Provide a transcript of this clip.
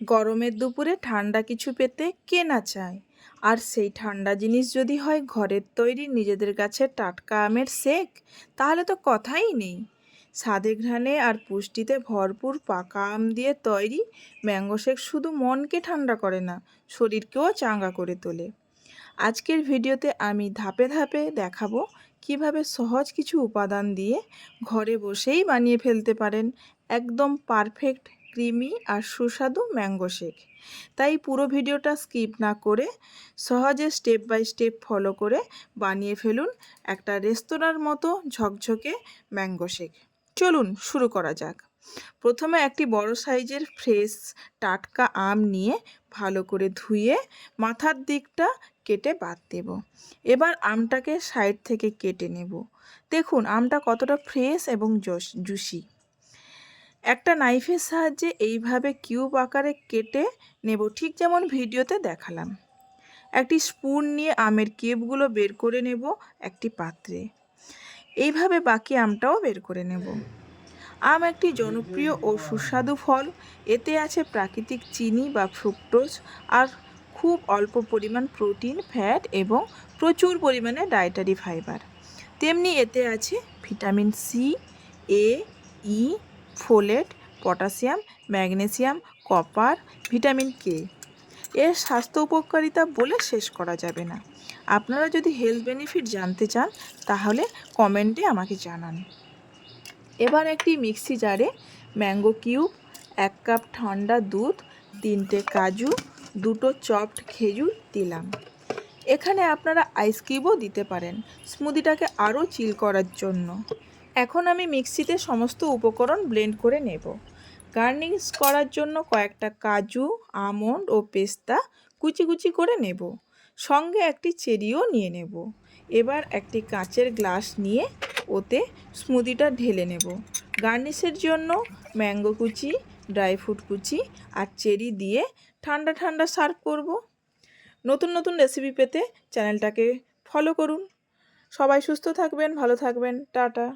গরমের দুপুরে ঠান্ডা কিছু পেতে কে না চায়, আর সেই ঠান্ডা জিনিস যদি হয় ঘরের তৈরি নিজেদের গাছের টাটকা আমের শেক, তাহলে তো কথাই নেই। স্বাদে ঘ্রাণে আর পুষ্টিতে ভরপুর পাকা আম দিয়ে তৈরি ম্যাঙ্গো শেক শুধু মনকে ঠান্ডা করে না, শরীরকেও চাঙ্গা করে তোলে। আজকের ভিডিওতে আমি ধাপে ধাপে দেখাবো কিভাবে সহজ কিছু উপাদান দিয়ে ঘরে বসেই বানিয়ে ফেলতে পারেন একদম পারফেক্ট ক্রিমি আর সুস্বাদু ম্যাঙ্গো শেক। তাই পুরো ভিডিওটা স্কিপ না করে সহজে স্টেপ বাই স্টেপ ফলো করে বানিয়ে ফেলুন একটা রেস্তোরাঁর মতো ঝকঝকে ম্যাঙ্গো শেক। চলুন শুরু করা যাক। প্রথমে একটি বড় সাইজের ফ্রেশ টাটকা আম নিয়ে ভালো করে ধুয়ে মাথার দিকটা কেটে বাদ দেব। এবার আমটাকে সাইড থেকে কেটে নেব। দেখুন আমটা কতটা ফ্রেশ এবং জুসি। একটা নাইফের সাহায্যে এইভাবে কিউব আকারে কেটে নেব, ঠিক যেমন ভিডিওতে দেখালাম। একটি স্পুন নিয়ে আমের কিউবগুলো বের করে নেব একটি পাত্রে। এইভাবে বাকি আমটাও বের করে নেব। আম একটি জনপ্রিয় ও সুস্বাদু ফল। এতে আছে প্রাকৃতিক চিনি বা ফ্রুক্টোজ আর খুব অল্প পরিমাণ প্রোটিন, ফ্যাট এবং প্রচুর পরিমাণে ডায়েটারি ফাইবার। তেমনি এতে আছে vitamin C, A, E, folate, potassium, magnesium, copper, vitamin K. এর স্বাস্থ্য উপকারিতা বলে শেষ করা যাবে না। আপনারা যদি হেলথ বেনিফিট জানতে চান তাহলে কমেন্টে আমাকে জানান। এবার একটি মিক্সি জারে ম্যাঙ্গো কিউব, 1 কাপ ঠান্ডা দুধ, 3টে কাজু, 2টো চপড খেজুর দিলাম। এখানে আপনারা আইস কিউবও দিতে পারেন স্মুদিটাকে আরও চিল করার জন্য। এখন আমি মিক্সিতে সমস্ত উপকরণ ব্লেন্ড করে নেব। গার্নিশ করার জন্য কয়েকটা কাজু, আমন্ড ও পেস্তা কুচি কুচি করে নেব। সঙ্গে একটি চেরিও নিয়ে নেব। এবার একটি কাঁচের গ্লাস নিয়ে ওতে স্মুদিটা ঢেলে নেব। গার্নিশের জন্য ম্যাঙ্গো কুচি, ড্রাই ফ্রুট কুচি আর চেরি দিয়ে ঠান্ডা ঠান্ডা সার্ভ করব। নতুন নতুন রেসিপি পেতে চ্যানেলটাকে ফলো করুন। সবাই সুস্থ থাকবেন, ভালো থাকবেন, টাটা।